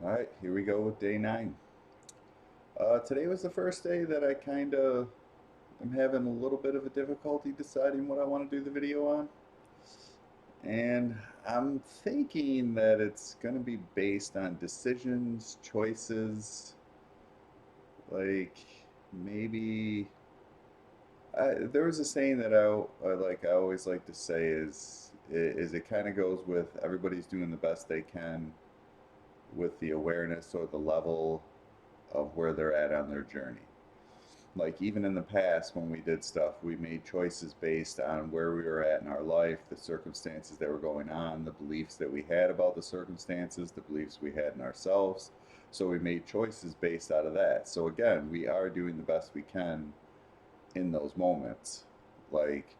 All right, here we go with day 9. Today was the first day that I kind of am having a little bit of a difficulty deciding what I want to do the video on. And I'm thinking that it's going to be based on decisions, choices, like maybe. There was a saying that I always like to say is it kind of goes with everybody's doing the best they can with the awareness or the level of where they're at on their journey. Like even in the past when we did stuff, we made choices based on where we were at in our life, the circumstances that were going on, the beliefs that we had about the circumstances, the beliefs we had in ourselves. So we made choices based out of that. So again, we are doing the best we can in those moments. Like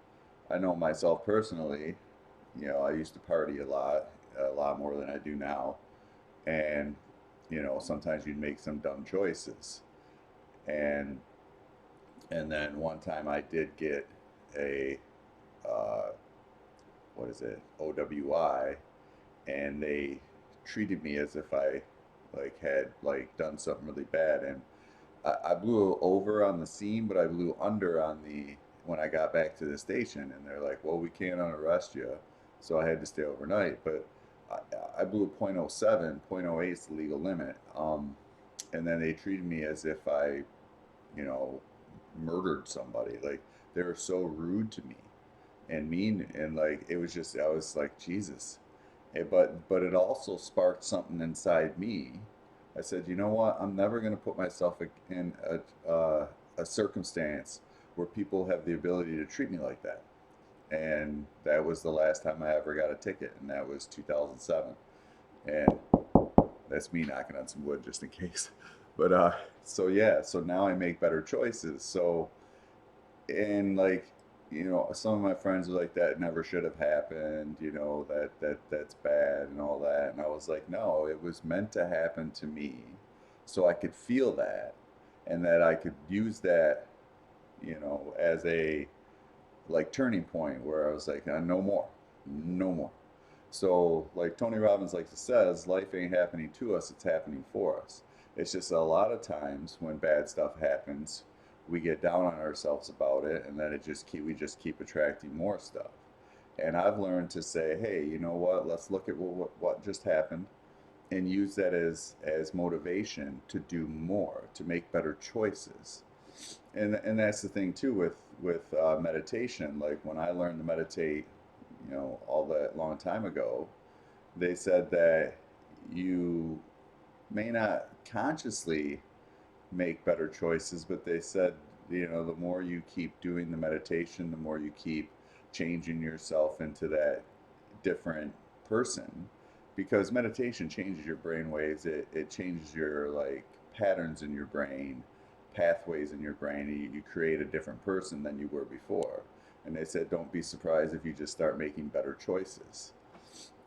I know myself personally, I used to party a lot more than I do now. And, sometimes you'd make some dumb choices. And And then one time I did get a, uh, what is it, OWI, and they treated me as if I had done something really bad. And I blew over on the scene, but I blew under on the when I got back to the station. And they're like, well, we can't unarrest you. So I had to stay overnight. But I blew a .07, .08 is the legal limit. And then they treated me as if I, you know, murdered somebody. Like they were so rude to me and mean, and like it was just I was like Jesus. But it also sparked something inside me. I said, you know what? I'm never going to put myself in a circumstance where people have the ability to treat me like that. And that was the last time I ever got a ticket, and that was 2007. And that's me knocking on some wood just in case. But so yeah, so now I make better choices. So and some of my friends were like that never should have happened, that's bad and all that. And I was like, no, it was meant to happen to me so I could feel that and that I could use that, as a turning point where I was like, no more, no more. So, like Tony Robbins likes to says, life ain't happening to us, it's happening for us. It's just a lot of times when bad stuff happens, we get down on ourselves about it, and then we just keep attracting more stuff. And I've learned to say, hey, you know what? Let's look at what just happened, and use that as motivation to do more, to make better choices. And that's the thing too with meditation. Like when I learned to meditate, all that long time ago, they said that you may not consciously make better choices, but they said, the more you keep doing the meditation, the more you keep changing yourself into that different person. Because meditation changes your brain waves, it changes your patterns in your brain, pathways in your brain. You create a different person than you were before. And they said, don't be surprised if you just start making better choices.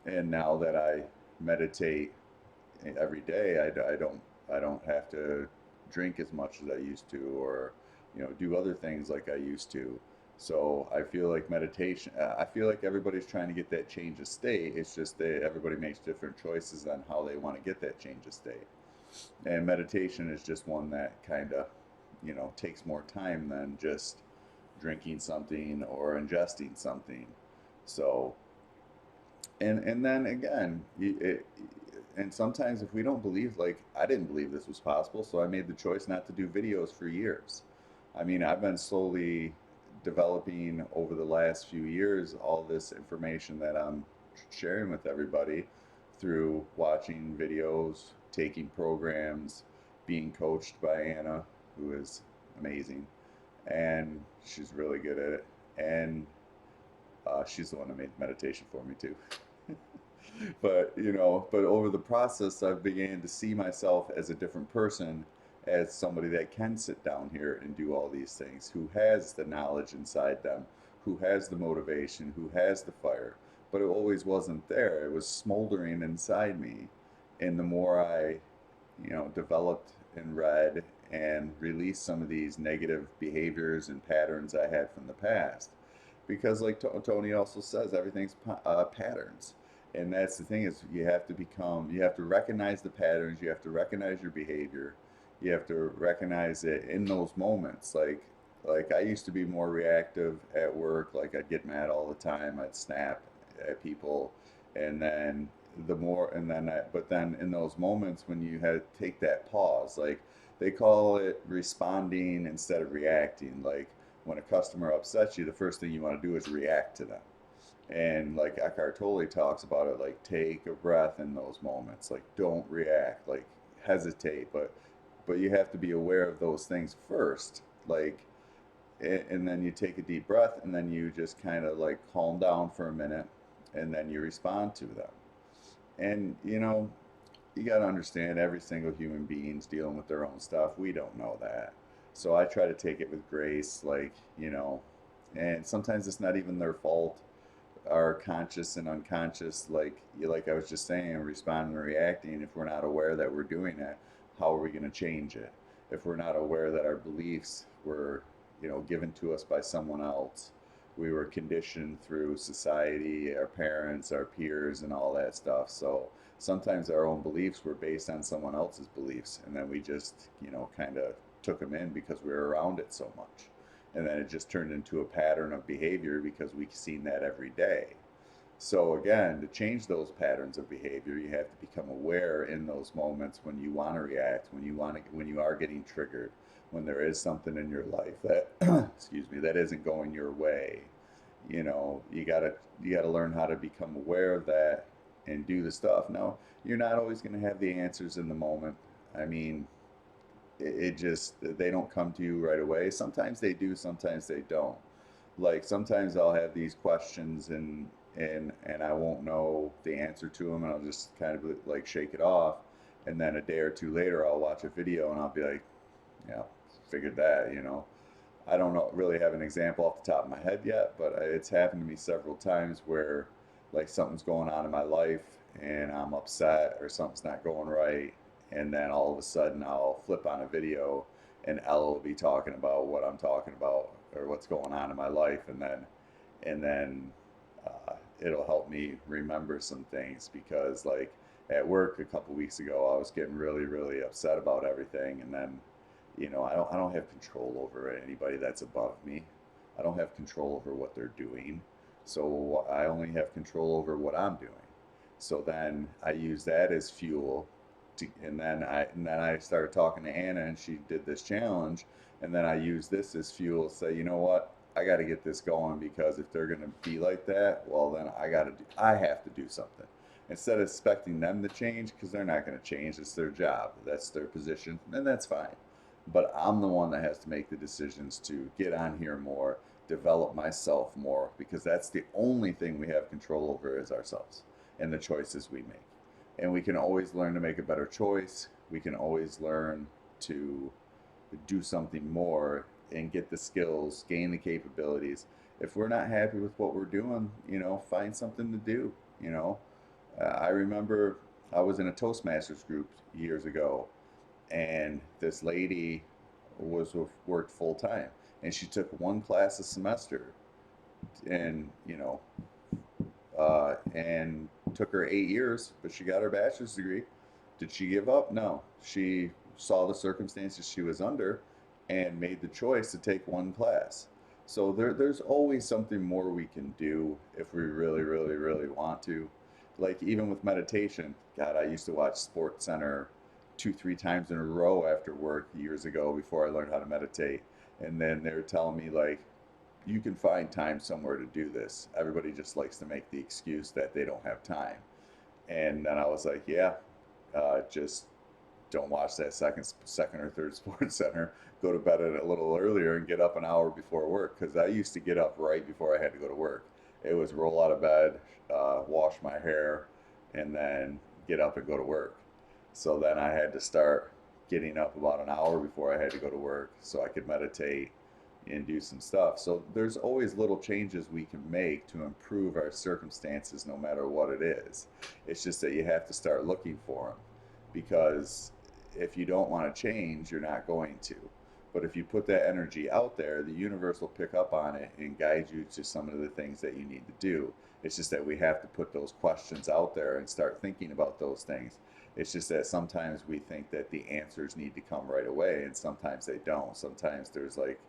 And now that I meditate every day, I don't have to drink as much as I used to, or do other things like I used to. So I feel like meditation. I feel like everybody's trying to get that change of state. It's just that everybody makes different choices on how they want to get that change of state. And meditation is just one that kind of takes more time than just drinking something or ingesting something. So and then again, and sometimes if we don't believe, like I didn't believe this was possible, so I made the choice not to do videos for years. I mean, I've been slowly developing over the last few years all this information that I'm sharing with everybody through watching videos, taking programs, being coached by Anna, who is amazing, and she's really good at it. And she's the one that made the meditation for me too. But over the process, I've began to see myself as a different person, as somebody that can sit down here and do all these things, who has the knowledge inside them, who has the motivation, who has the fire. But it always wasn't there. It was smoldering inside me. And the more I, developed and read and released some of these negative behaviors and patterns I had from the past, because like Tony also says, everything's patterns. And that's the thing, is you have to recognize the patterns, you have to recognize your behavior, you have to recognize it in those moments. Like I used to be more reactive at work. Like I'd get mad all the time, I'd snap at people, and then but then in those moments when you had to take that pause, like they call it responding instead of reacting. Like when a customer upsets you, the first thing you want to do is react to them. And like Eckhart Tolle talks about it, like take a breath in those moments. Like don't react, like hesitate, but you have to be aware of those things first. Like and then you take a deep breath, and then you just kind of like calm down for a minute, and then you respond to them. And you got to understand, every single human being's dealing with their own stuff. We don't know that. So I try to take it with grace, and sometimes it's not even their fault. Our conscious and unconscious, like I was just saying, responding and reacting. If we're not aware that we're doing that, how are we going to change it? If we're not aware that our beliefs were, given to us by someone else, we were conditioned through society, our parents, our peers, and all that stuff. So sometimes our own beliefs were based on someone else's beliefs, and then we just, kind of took them in because we were around it so much. And then it just turned into a pattern of behavior because we've seen that every day. So again, to change those patterns of behavior, you have to become aware in those moments when you want to react, when you are getting triggered, when there is something in your life that excuse me, that isn't going your way. You gotta learn how to become aware of that and do the stuff. Now, you're not always going to have the answers in the moment. I mean, it just, they don't come to you right away. Sometimes they do, sometimes they don't. Like sometimes I'll have these questions, and I won't know the answer to them, and I'll just kind of like shake it off. And then a day or two later I'll watch a video and I'll be like, yeah, figured that. I don't know, really have an example off the top of my head yet, but it's happened to me several times where like something's going on in my life and I'm upset or something's not going right, and then all of a sudden I'll flip on a video and Ella will be talking about what I'm talking about or what's going on in my life, and then it'll help me remember some things. Because like at work a couple weeks ago I was getting really really upset about everything, and then I don't have control over anybody that's above me. I don't have control over what they're doing. So I only have control over what I'm doing. So then I use that as fuel and then I started talking to Anna, and she did this challenge, and then I use this as fuel to say, you know what? I got to get this going, because if they're going to be like that, well then I have to do something. Instead of expecting them to change, because they're not going to change. It's their job. That's their position, and that's fine. But I'm the one that has to make the decisions to get on here more, develop myself more, because that's the only thing we have control over is ourselves and the choices we make. And we can always learn to make a better choice. We can always learn to do something more and get the skills, gain the capabilities. If we're not happy with what we're doing, find something to do. You know, I remember I was in a Toastmasters group years ago, and this lady worked full time, and she took one class a semester, and and took her 8 years, but she got her bachelor's degree. Did she give up? No. She saw the circumstances she was under and made the choice to take one class. So there's always something more we can do if we really, really, really want to. Like even with meditation, God, I used to watch Sports Center 2, 3 times in a row after work years ago before I learned how to meditate. And then they were telling me like, you can find time somewhere to do this. Everybody just likes to make the excuse that they don't have time. And then I was like, yeah, just don't watch that second or third Sports Center. Go to bed a little earlier and get up an hour before work. Because I used to get up right before I had to go to work. It was roll out of bed, wash my hair, and then get up and go to work. So then I had to start getting up about an hour before I had to go to work so I could meditate and do some stuff. So there's always little changes we can make to improve our circumstances no matter what it is. It's just that you have to start looking for them, because if you don't want to change, you're not going to. But if you put that energy out there, the universe will pick up on it and guide you to some of the things that you need to do. It's just that we have to put those questions out there and start thinking about those things. It's just that sometimes we think that the answers need to come right away, and sometimes they don't. Sometimes there's like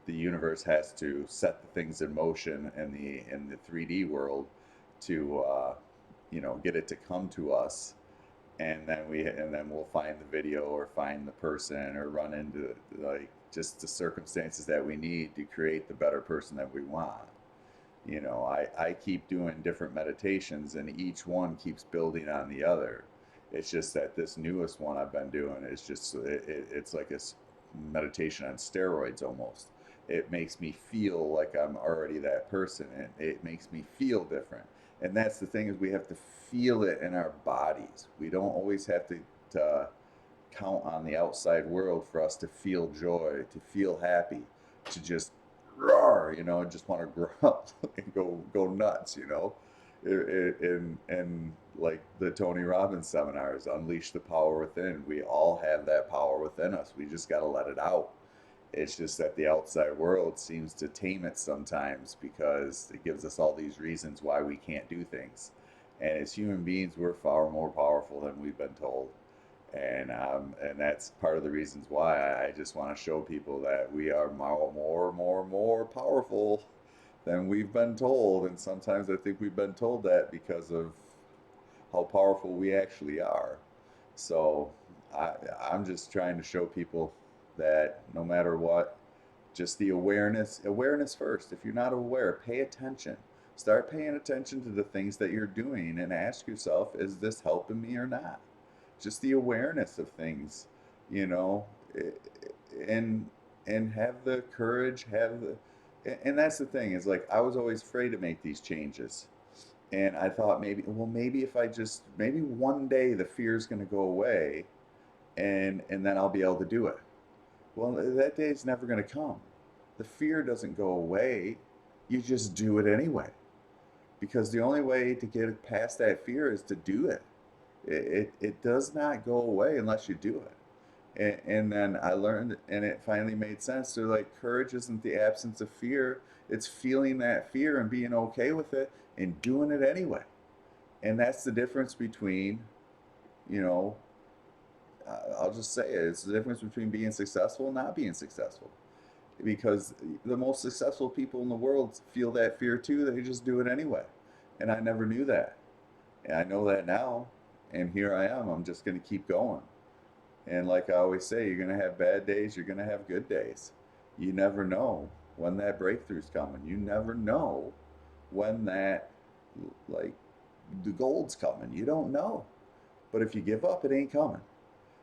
the universe has to set the things in motion in the 3D world to get it to come to us, and then we'll find the video or find the person or run into like just the circumstances that we need to create the better person that we want. I keep doing different meditations and each one keeps building on the other. It's just that this newest one I've been doing is just it's like a meditation on steroids almost. It makes me feel like I'm already that person, and it makes me feel different. And that's the thing, is we have to feel it in our bodies. We don't always have to count on the outside world for us to feel joy, to feel happy, to just roar, just want to growl and go nuts, and like the Tony Robbins seminars, unleash the power within. We all have that power within us. We just got to let it out. It's just that the outside world seems to tame it sometimes because it gives us all these reasons why we can't do things. And as human beings, we're far more powerful than we've been told. And that's part of the reasons why I just want to show people that we are more powerful than we've been told. And sometimes I think we've been told that because of how powerful we actually are. So I, I'm just trying to show people that no matter what, just the awareness first. If you're not aware, pay attention. Start paying attention to the things that you're doing and ask yourself, is this helping me or not? Just the awareness of things, you know, and have the courage, and that's the thing, is like I was always afraid to make these changes. And I thought maybe if I just, maybe one day the fear is going to go away, and then I'll be able to do it. Well, that day is never going to come. The fear doesn't go away. You just do it anyway. Because the only way to get past that fear is to do it. It does not go away unless you do it. And then I learned, and it finally made sense. So, like, courage isn't the absence of fear, it's feeling that fear and being okay with it and doing it anyway. And that's the difference between, you know, I'll just say it, it's the difference between being successful and not being successful. Because the most successful people in the world feel that fear too, they just do it anyway. And I never knew that. And I know that now. And here I am. I'm just going to keep going. And like I always say, you're going to have bad days, you're going to have good days. You never know when that breakthrough's coming. You never know when that, like, the gold's coming. You don't know. But if you give up, it ain't coming.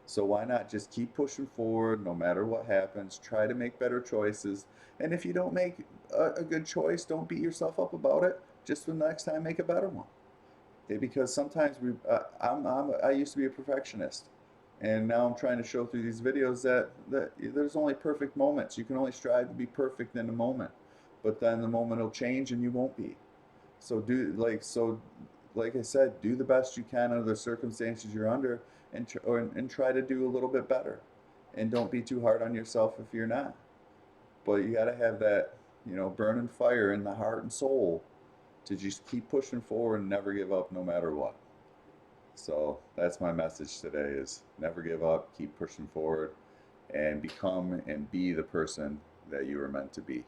So why not just keep pushing forward no matter what happens? Try to make better choices. And if you don't make a good choice, don't beat yourself up about it. Just the next time, make a better one. Because sometimes I used to be a perfectionist, and now I'm trying to show through these videos that there's only perfect moments. You can only strive to be perfect in a moment, but then the moment will change and you won't be. Like I said, do the best you can under the circumstances you're under, and try to do a little bit better, and don't be too hard on yourself if you're not. But you got to have that, burning fire in the heart and soul to just keep pushing forward and never give up no matter what. So that's my message today, is never give up, keep pushing forward, and become and be the person that you were meant to be.